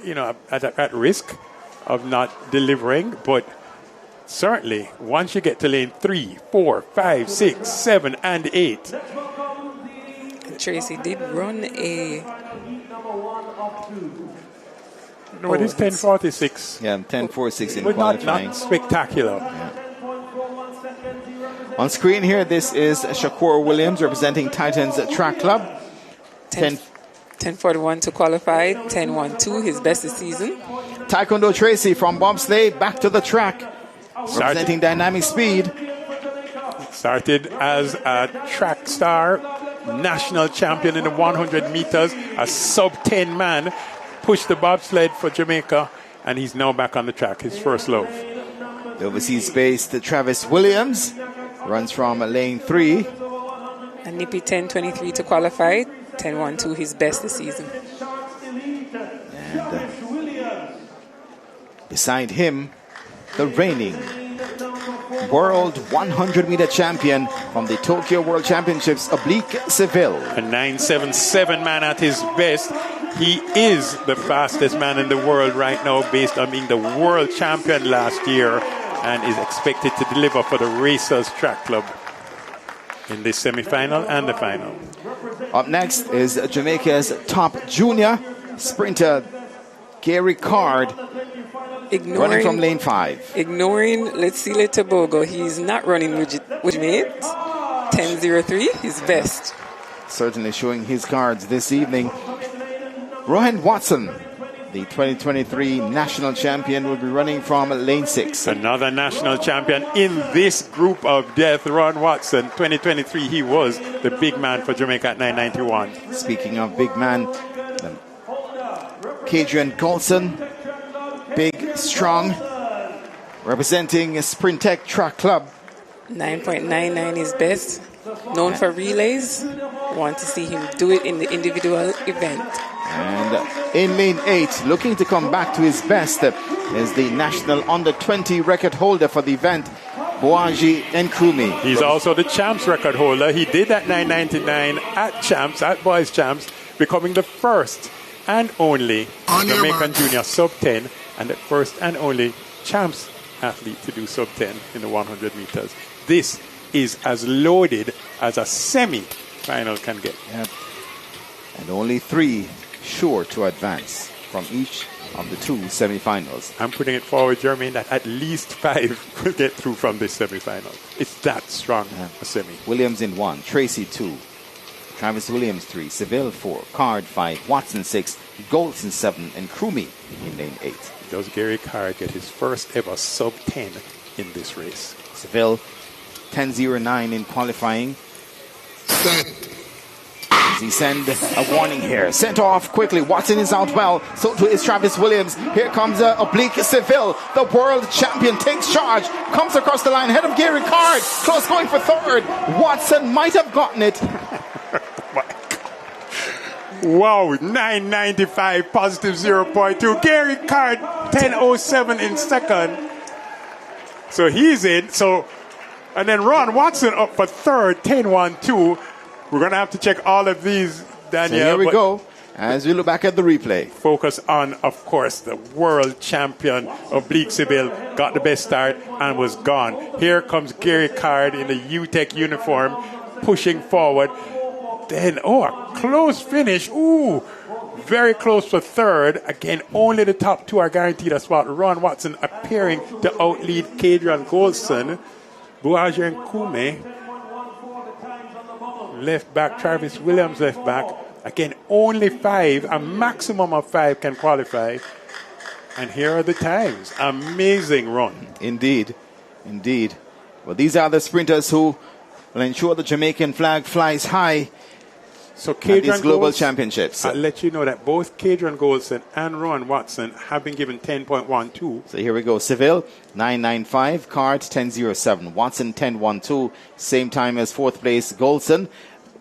at risk of not delivering, but certainly once you get to lane 3, 4, 5, 6, 7, and 8. Tracy did run a... No, it is 10:46. Yeah, 10:46 in but qualifying. Not spectacular. Yeah. On screen here, this is Shakur Williams representing Titans Track Club. 10:41 to qualify, 10:12, his best this season. Taekwondo Tracy from bobsleigh back to the track, representing Dynamic Speed. Started as a track star, national champion in the 100 meters, a sub-10 man, pushed the bobsled for Jamaica, and he's now back on the track, his first love. The overseas-based Travis Williams runs from lane 3. And nippy 10:23 to qualify, 10:12, his best this season. And beside him, the reigning world 100-meter champion from the Tokyo World Championships, Oblique Seville. A 9.77 man at his best. He is the fastest man in the world right now based on being the world champion last year and is expected to deliver for the Racers Track Club in this semi-final and the final. Up next is Jamaica's top junior sprinter, Gary Card, running from lane 5. Ignoring Letsile Tobago, he's not running with mate. 10:03, his best. Certainly showing his cards this evening. Rohan Watson, the 2023 national champion, will be running from lane 6. Another national champion in this group of death, Ron Watson. 2023, he was the big man for Jamaica at 991. Speaking of big man, Kadrian Golson, big, strong, representing Sprintech Track Club. 9.99 is best. Known for relays. Want to see him do it in the individual event. And in lane 8, looking to come back to his best, is the national under-20 record holder for the event, Bouwahjgie Nkrumie. He's also the champs record holder. He did that 999 at champs, at boys champs, becoming the first and only Jamaican junior sub-10 and the first and only champs athlete to do sub-10 in the 100 meters. This is as loaded as a semi-final can get. Yep. And only 3 sure to advance from each of the 2 semi-finals. I'm putting it forward, Jermaine, that at least 5 will get through from this semi-final. It's that strong, a semi. Williams in 1, Tracy 2, Travis Williams 3, Seville 4, Card 5, Watson 6, Golson 7, and Nkrumie in lane 8. Does Gary Card get his first ever sub-10 in this race? Seville 10.09 in qualifying. As he send a warning here. Sent off quickly. Watson is out well. So too is Travis Williams. Here comes Oblique Seville. The world champion takes charge. Comes across the line. Head of Gary Card. Close going for third. Watson might have gotten it. Wow, 995 positive 0.2. Gary Card 10.07 in second. So he's in. And then Ron Watson up for third, 10.12. We're going to have to check all of these, Daniel. So here we go, as we look back at the replay. Focus on, of course, the world champion Oblique Seville. Got the best start and was gone. Here comes Gary Card in the UTEC uniform, pushing forward. Then, a close finish. Ooh, very close for third. Again, only the top 2 are guaranteed a spot. Ron Watson appearing to outlead Kadrian Golson. Bouwahjgie Nkrumie, left back. Travis Williams, left back. Again, only 5, a maximum of 5 can qualify. And here are the times. Amazing run. Indeed. Indeed. Well, these are the sprinters who will ensure the Jamaican flag flies high so at these global Golson, championships. I'll let you know that both Kadrian Golson and Ron Watson have been given 10.12. So here we go. Seville, 995. Card, 10.07. Watson, 10.12. Same time as 4th place, Golson.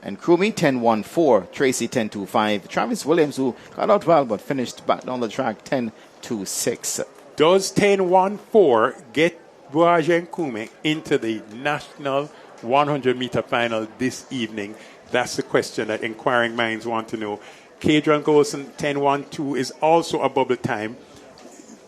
And Nkrumie, 10.14. Tracy, 10.25. Travis Williams, who got out well but finished back down the track, 10.26. Does 10.14 get Bouwahjgie Nkrumie into the national 100-meter final this evening? That's the question that inquiring minds want to know. Cadron Golson 10-1-2 is also a bubble time.